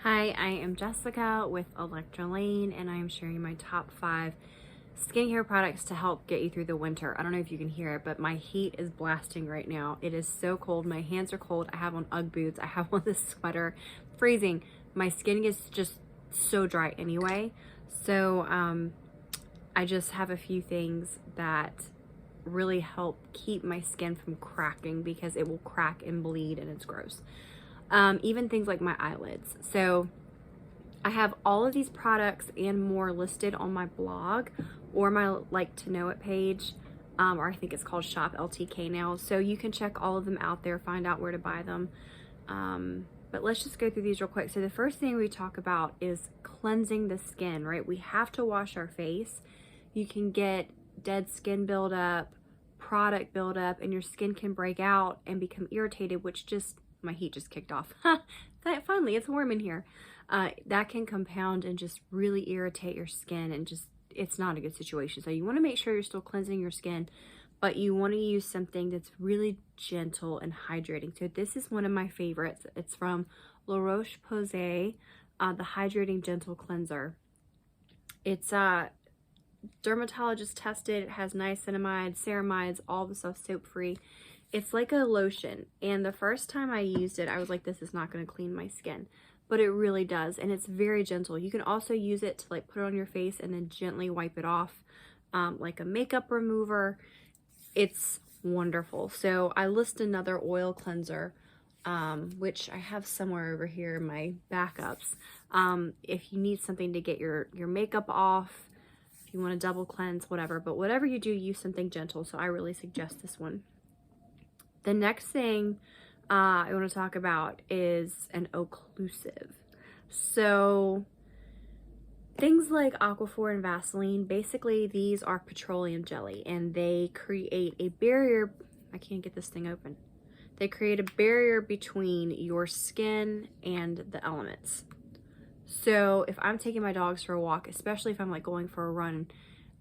Hi, I am Jessica with Lane, and I am sharing my top 5 skincare products to help get you through the winter. I don't know if you can hear it, but my heat is blasting right now. It is so cold. My hands are cold. I have on Ugg boots. I have on this sweater. Freezing. My skin is just so dry anyway. So I just have a few things that really help keep my skin from cracking because it will crack and bleed and it's gross. Even things like my eyelids. So I have all of these products and more listed on my blog or my like to know it page, or I think it's called Shop LTK now. So you can check all of them out there, find out where to buy them. But let's just go through these real quick. So the first thing we talk about is cleansing the skin, right? We have to wash our face. You can get dead skin buildup, product buildup, and your skin can break out and become irritated, which just, my heat just kicked off. Finally, it's warm in here. That can compound and just really irritate your skin, and just, it's not a good situation. So you want to make sure you're still cleansing your skin, but you want to use something that's really gentle and hydrating. So this is one of my favorites. It's from La Roche-Posay, the Hydrating Gentle Cleanser. It's dermatologist tested. It has niacinamide, ceramides, all the stuff soap free. It's like a lotion, and the first time I used it, I was like, this is not going to clean my skin, but it really does, and it's very gentle. You can also use it to like put it on your face and then gently wipe it off, like a makeup remover. It's wonderful. So I list another oil cleanser, which I have somewhere over here in my backups. If you need something to get your makeup off, if you want to double cleanse, whatever, but whatever you do, use something gentle. So I really suggest this one. The next thing I want to talk about is an occlusive. So things like Aquaphor and Vaseline, basically these are petroleum jelly, and they create a barrier. I can't get this thing open. They create a barrier between your skin and the elements. So if I'm taking my dogs for a walk, especially if I'm like going for a run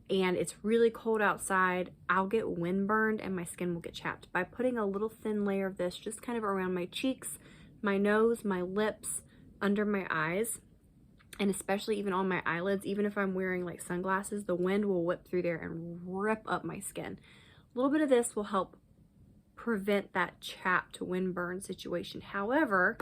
and it's really cold outside, I'll get windburned and my skin will get chapped. By putting a little thin layer of this just kind of around my cheeks, my nose, my lips, under my eyes, and especially even on my eyelids, even if I'm wearing like sunglasses, the wind will whip through there and rip up my skin. A little bit of this will help prevent that chapped windburn situation. However,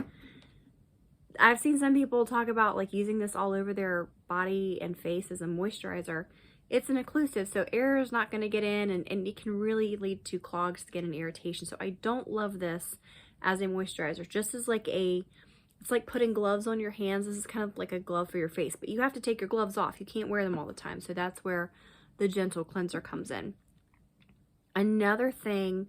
I've seen some people talk about like using this all over their body and face as a moisturizer. It's an occlusive, so air is not going to get in, and it can really lead to clogged skin and irritation. So I don't love this as a moisturizer. Just as like it's like putting gloves on your hands. This is kind of like a glove for your face, but you have to take your gloves off. You can't wear them all the time. So that's where the gentle cleanser comes in. Another thing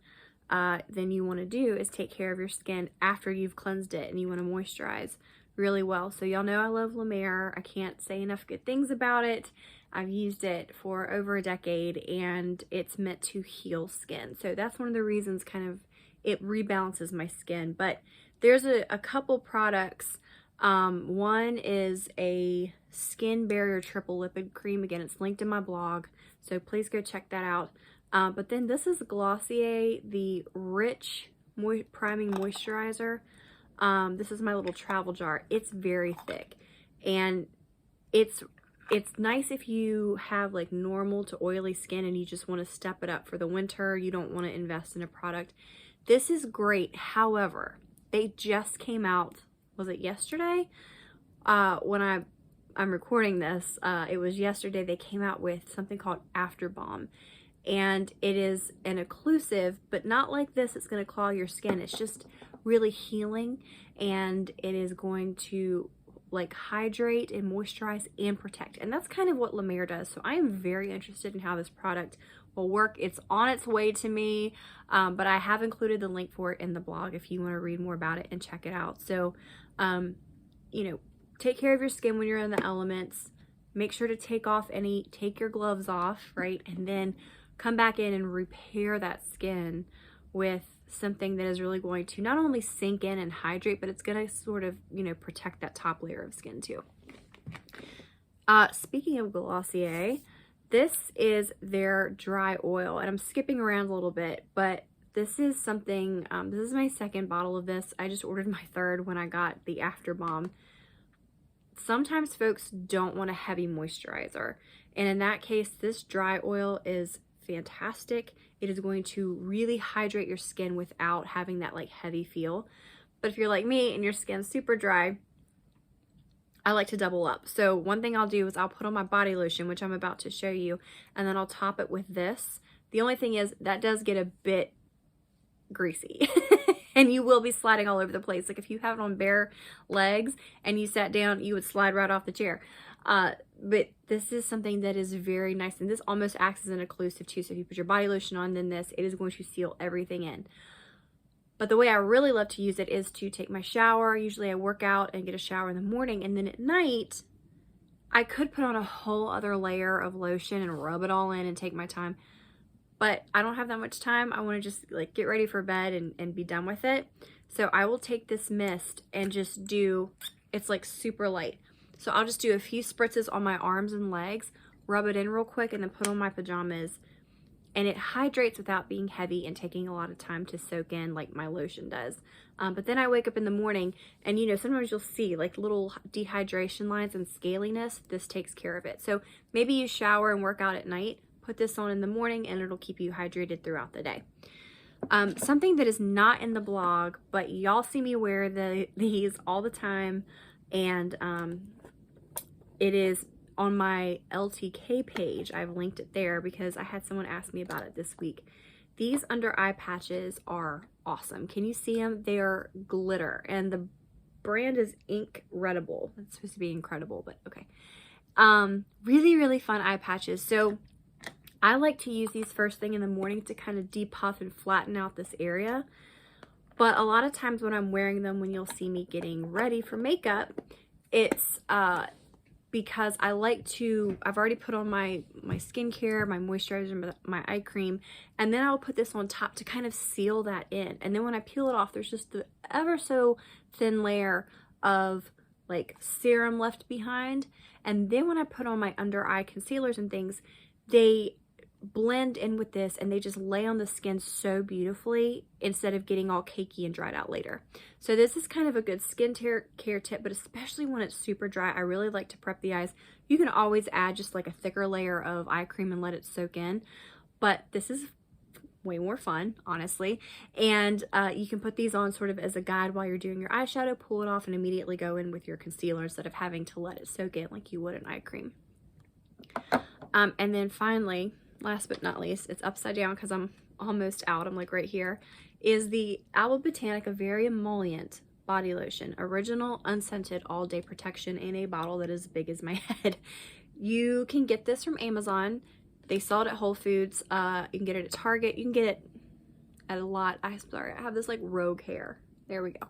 then you want to do is take care of your skin after you've cleansed it, and you want to moisturize really well. So y'all know I love La Mer. I can't say enough good things about it. I've used it for over a decade, and it's meant to heal skin. So that's one of the reasons kind of it rebalances my skin. But there's a couple products. One is a skin barrier triple lipid cream. Again, it's linked in my blog, so please go check that out. But then this is Glossier, the Rich Priming Moisturizer. This is my little travel jar. It's very thick, and it's nice if you have like normal to oily skin and you just want to step it up for the winter. You don't want to invest in a product. This is great. However, they just came out, was it yesterday? When I'm recording this, it was yesterday. They came out with something called After Balm, and it is an occlusive, but not like this. It's going to clog your skin. It's just really healing, and it is going to like hydrate and moisturize and protect, and that's kind of what La Mer does. So I am very interested in how this product will work. It's on its way to me, but I have included the link for it in the blog if you want to read more about it and check it out. So you know, take care of your skin when you're in the elements. Make sure to take your gloves off, right? And then come back in and repair that skin with something that is really going to not only sink in and hydrate, but it's going to sort of, you know, protect that top layer of skin too. Speaking of Glossier, this is their dry oil, and I'm skipping around a little bit, but this is something, this is my second bottle of this. I just ordered my third when I got the After Balm. sometimes folks don't want a heavy moisturizer. And in that case, this dry oil is fantastic. It is going to really hydrate your skin without having that like heavy feel. But if you're like me and your skin's super dry, I like to double up. So one thing I'll do is I'll put on my body lotion, which I'm about to show you, and then I'll top it with this. The only thing is that does get a bit greasy and you will be sliding all over the place. Like if you have it on bare legs and you sat down, you would slide right off the chair. But this is something that is very nice, and this almost acts as an occlusive too. So if you put your body lotion on, then this, it is going to seal everything in. But the way I really love to use it is to take my shower. Usually I work out and get a shower in the morning, and then at night I could put on a whole other layer of lotion and rub it all in and take my time. But I don't have that much time. I want to just like get ready for bed and be done with it. So I will take this mist and just do, it's like super light. So I'll just do a few spritzes on my arms and legs, rub it in real quick, and then put on my pajamas. And it hydrates without being heavy and taking a lot of time to soak in like my lotion does. But then I wake up in the morning and, you know, sometimes you'll see like little dehydration lines and scaliness. This takes care of it. So maybe you shower and work out at night, put this on in the morning, and it'll keep you hydrated throughout the day. Something that is not in the blog, but y'all see me wear these all the time, and it is on my LTK page. I've linked it there because I had someone ask me about it this week. These under eye patches are awesome. Can you see them? They are glitter, and the brand is Incredible. It's supposed to be incredible, but okay. Really, really fun eye patches. So I like to use these first thing in the morning to kind of depuff and flatten out this area. But a lot of times when I'm wearing them, when you'll see me getting ready for makeup, it's because I like to, I've already put on my skincare, my moisturizer, my eye cream, and then I'll put this on top to kind of seal that in. And then when I peel it off, there's just the ever so thin layer of like serum left behind. And then when I put on my under eye concealers and things, they blend in with this and they just lay on the skin so beautifully instead of getting all cakey and dried out later. So this is kind of a good skin care tip, but especially when it's super dry, I really like to prep the eyes. You can always add just like a thicker layer of eye cream and let it soak in, but this is way more fun, honestly. And you can put these on sort of as a guide while you're doing your eyeshadow, pull it off, and immediately go in with your concealer instead of having to let it soak in like you would an eye cream. And then finally, last but not least, it's upside down because I'm almost out, I'm like right here, is the Alba Botanica Very Emollient Body Lotion. Original, unscented, all-day protection in a bottle that is as big as my head. You can get this from Amazon. They sell it at Whole Foods. You can get it at Target. You can get it at a lot. I'm sorry, I have this like rogue hair. There we go.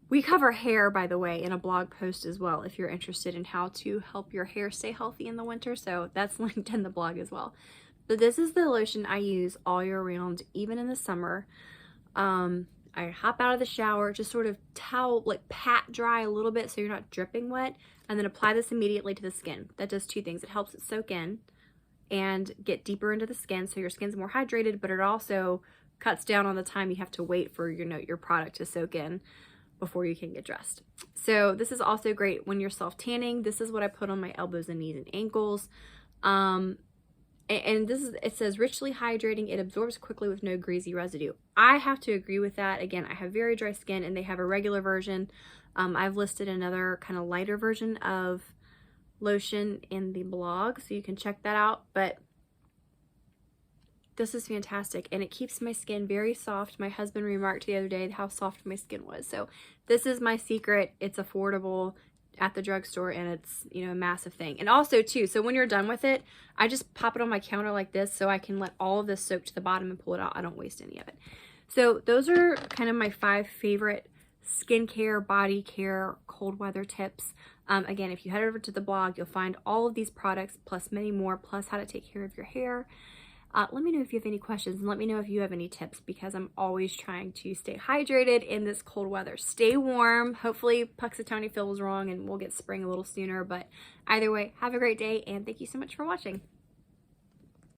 We cover hair, by the way, in a blog post as well if you're interested in how to help your hair stay healthy in the winter. So that's linked in the blog as well. But this is the lotion I use all year round, even in the summer. I hop out of the shower, just sort of towel, like pat dry a little bit so you're not dripping wet, and then apply this immediately to the skin. That does two things. It helps it soak in and get deeper into the skin so your skin's more hydrated, but it also cuts down on the time you have to wait for your product to soak in before you can get dressed. So this is also great when you're self-tanning. This is what I put on my elbows and knees and ankles. And this is, it says richly hydrating. It absorbs quickly with no greasy residue. I have to agree with that. Again, I have very dry skin and they have a regular version. I've listed another kind of lighter version of lotion in the blog, so you can check that out. But this is fantastic, and it keeps my skin very soft. My husband remarked the other day how soft my skin was. So this is my secret. It's affordable at the drugstore, and it's, you know, a massive thing. And also too, so when you're done with it, I just pop it on my counter like this so I can let all of this soak to the bottom and pull it out. I don't waste any of it. So those are kind of my 5 favorite skincare, body care, cold weather tips. Again, if you head over to the blog, you'll find all of these products plus many more, plus how to take care of your hair. Let me know if you have any questions, and let me know if you have any tips, because I'm always trying to stay hydrated in this cold weather. Stay warm. Hopefully Puxatawny Phil was wrong and we'll get spring a little sooner, but either way, have a great day and thank you so much for watching.